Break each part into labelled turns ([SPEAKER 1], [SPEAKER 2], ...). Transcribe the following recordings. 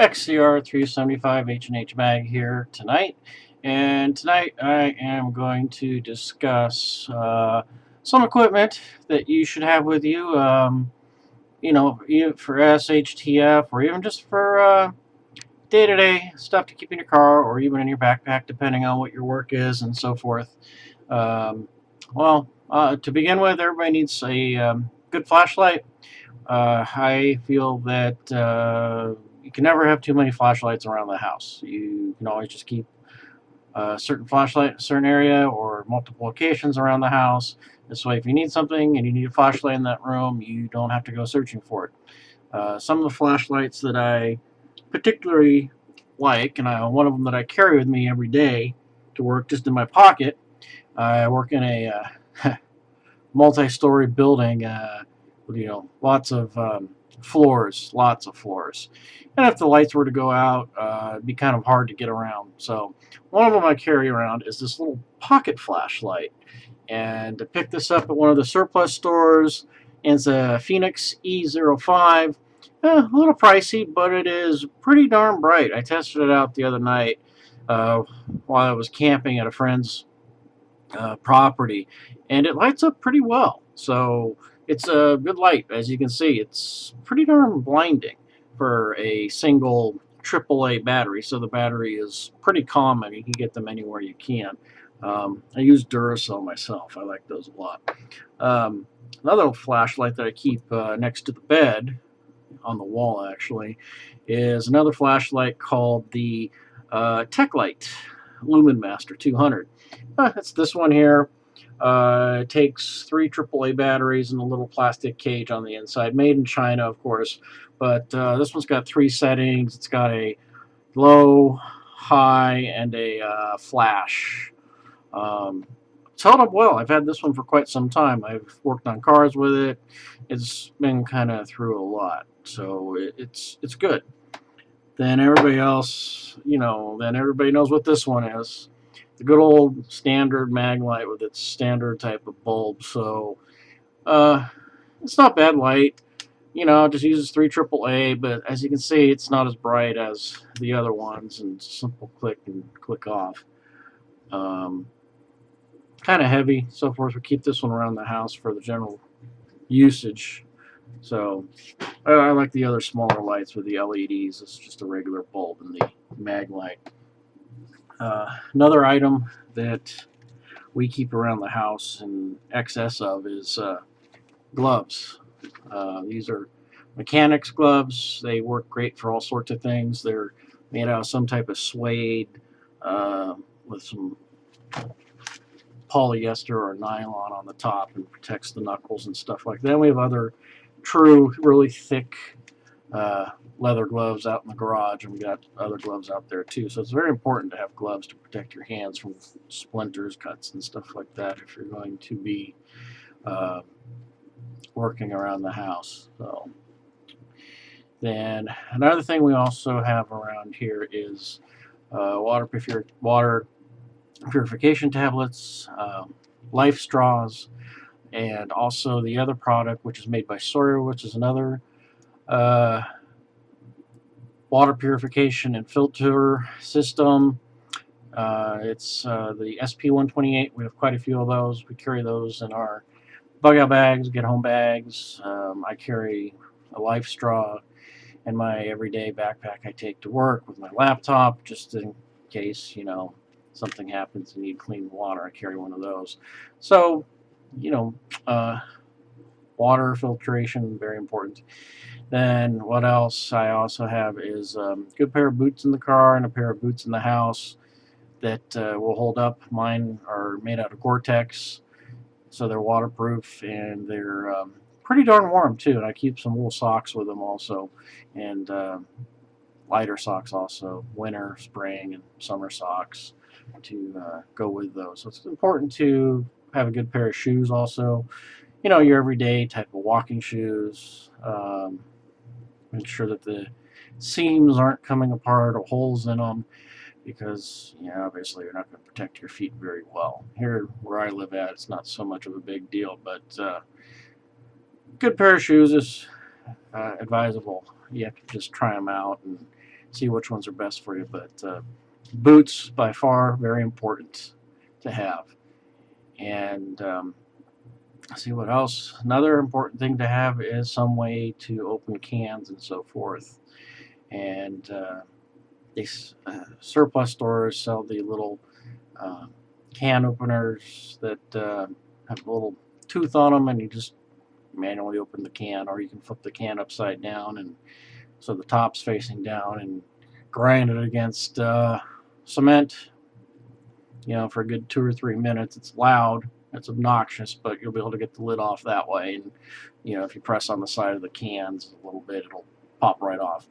[SPEAKER 1] XCR 375 H&H Mag here tonight, and tonight I am going to discuss some equipment that you should have with you, for SHTF or even just for day-to-day stuff to keep in your car or even in your backpack, depending on what your work is and so forth. To begin with, everybody needs a good flashlight. I feel that you can never have too many flashlights around the house. You can always just keep a certain flashlight in a certain area or multiple locations around the house. This way, if you need something and you need a flashlight in that room, you don't have to go searching for it. Some of the flashlights that I particularly like, and one of them that I carry with me every day to work just in my pocket. I work in a multi-story building, lots of lots of floors. And if the lights were to go out, it'd be kind of hard to get around. So one of them I carry around is this little pocket flashlight. And I picked this up at one of the surplus stores. And it's a Phoenix E05. A little pricey, but it is pretty darn bright. I tested it out the other night while I was camping at a friend's property, and it lights up pretty well. So it's a good light. As you can see, it's pretty darn blinding for a single AAA battery. So the battery is pretty common. You can get them anywhere you can. I use Duracell myself. I like those a lot. Another flashlight that I keep next to the bed, on the wall actually, is another flashlight called the Tech Light Lumen Master 200. It's this one here. It takes 3 AAA batteries and a little plastic cage on the inside, made in China, of course. But this one's got 3 settings. It's got a low, high, and a flash. It's held up well. I've had this one for quite some time. I've worked on cars with it. It's been kind of through a lot, so it's good. Then everybody else, then everybody knows what this one is. The good old standard mag light with its standard type of bulb. So it's not bad light. It just uses 3 AAA, but as you can see, it's not as bright as the other ones, and simple click and click off. Kind of heavy, so of course we keep this one around the house for the general usage. So I like the other smaller lights with the LEDs. It's just a regular bulb in the mag light. Another item that we keep around the house in excess of is gloves. These are mechanics gloves. They work great for all sorts of things. They're made out of some type of suede with some polyester or nylon on the top, and protects the knuckles and stuff like that. We have other true, really thick leather gloves out in the garage, and we got other gloves out there too. So it's very important to have gloves to protect your hands from splinters, cuts, and stuff like that if you're going to be working around the house. So then another thing we also have around here is water purification tablets, life straws, and also the other product, which is made by Sawyer, which is another water purification and filter system. It's the SP128. We have quite a few of those. We carry those in our bug out bags, get home bags. I carry a life straw in my everyday backpack I take to work with my laptop, just in case, something happens and need clean water. I carry one of those. So, water filtration, very important. Then what else I also have is a good pair of boots in the car and a pair of boots in the house that will hold up. Mine are made out of Gore-Tex, so they're waterproof, and they're pretty darn warm too. And I keep some wool socks with them also, and lighter socks also, winter, spring, and summer socks to go with those. So it's important to have a good pair of shoes also. Your everyday type of walking shoes. Make sure that the seams aren't coming apart or holes in them, because obviously you're not going to protect your feet very well. Here where I live at, it's not so much of a big deal, but good pair of shoes is advisable. You have to just try them out and see which ones are best for you. But boots, by far, very important to have. And let's see what else. Another important thing to have is some way to open cans and so forth. And these surplus stores sell the little uh, can openers that have a little tooth on them, and you just manually open the can, or you can flip the can upside down, and so the top's facing down, and grind it against cement, for a good 2 or 3 minutes. It's loud, it's obnoxious, but you'll be able to get the lid off that way. And if you press on the side of the cans a little bit, it'll pop right off.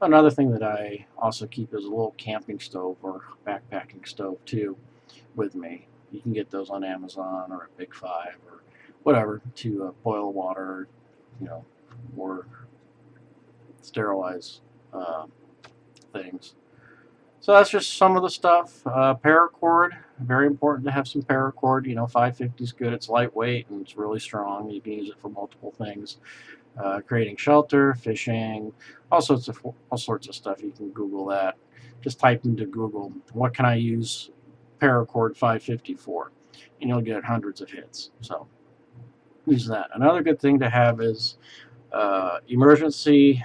[SPEAKER 1] Another thing that I also keep is a little camping stove or backpacking stove too with me. You can get those on Amazon or at Big Five or whatever to boil water, or sterilize things. So that's just some of the stuff. Paracord, very important to have some paracord. 550 is good. It's lightweight and it's really strong. You can use it for multiple things. Creating shelter, fishing, all sorts of stuff. You can Google that. Just type into Google, what can I use paracord 550 for? And you'll get hundreds of hits. So use that. Another good thing to have is emergency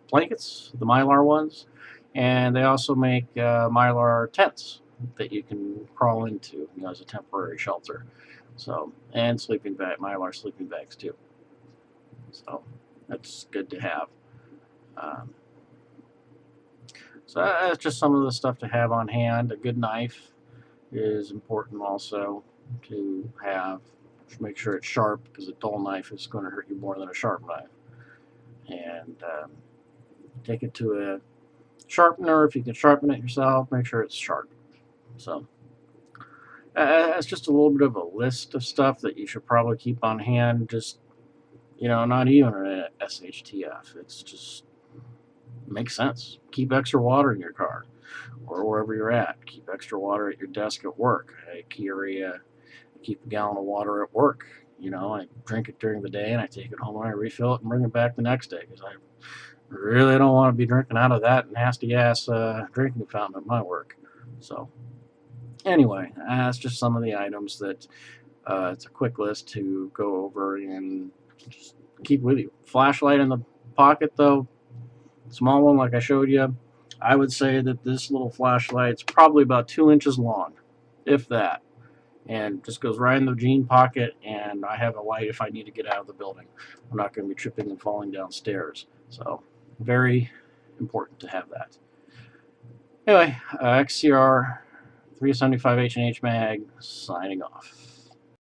[SPEAKER 1] blankets, the Mylar ones. And they also make Mylar tents that you can crawl into, as a temporary shelter. So, and sleeping bag, Mylar sleeping bags too. So that's good to have. So that's just some of the stuff to have on hand. A good knife is important also to have. Make sure it's sharp, because a dull knife is going to hurt you more than a sharp knife. And take it to a sharpener if you can sharpen it yourself. Make sure it's sharp. So that's just a little bit of a list of stuff that you should probably keep on hand. Just not even an SHTF. It's just makes sense. Keep extra water in your car or wherever you're at. Keep extra water at your desk at work. I keep a gallon of water at work. I drink it during the day and I take it home and I refill it and bring it back the next day, because I really don't want to be drinking out of that nasty ass drinking fountain at my work. So anyway, that's just some of the items that it's a quick list to go over and just keep with you. Flashlight in the pocket though, small one like I showed you. I would say that this little flashlight's probably about 2 inches long, if that, and just goes right in the jean pocket, and I have a light if I need to get out of the building. I'm not going to be tripping and falling downstairs. So very important to have that. Anyway, XCR 375 H&H mag signing off.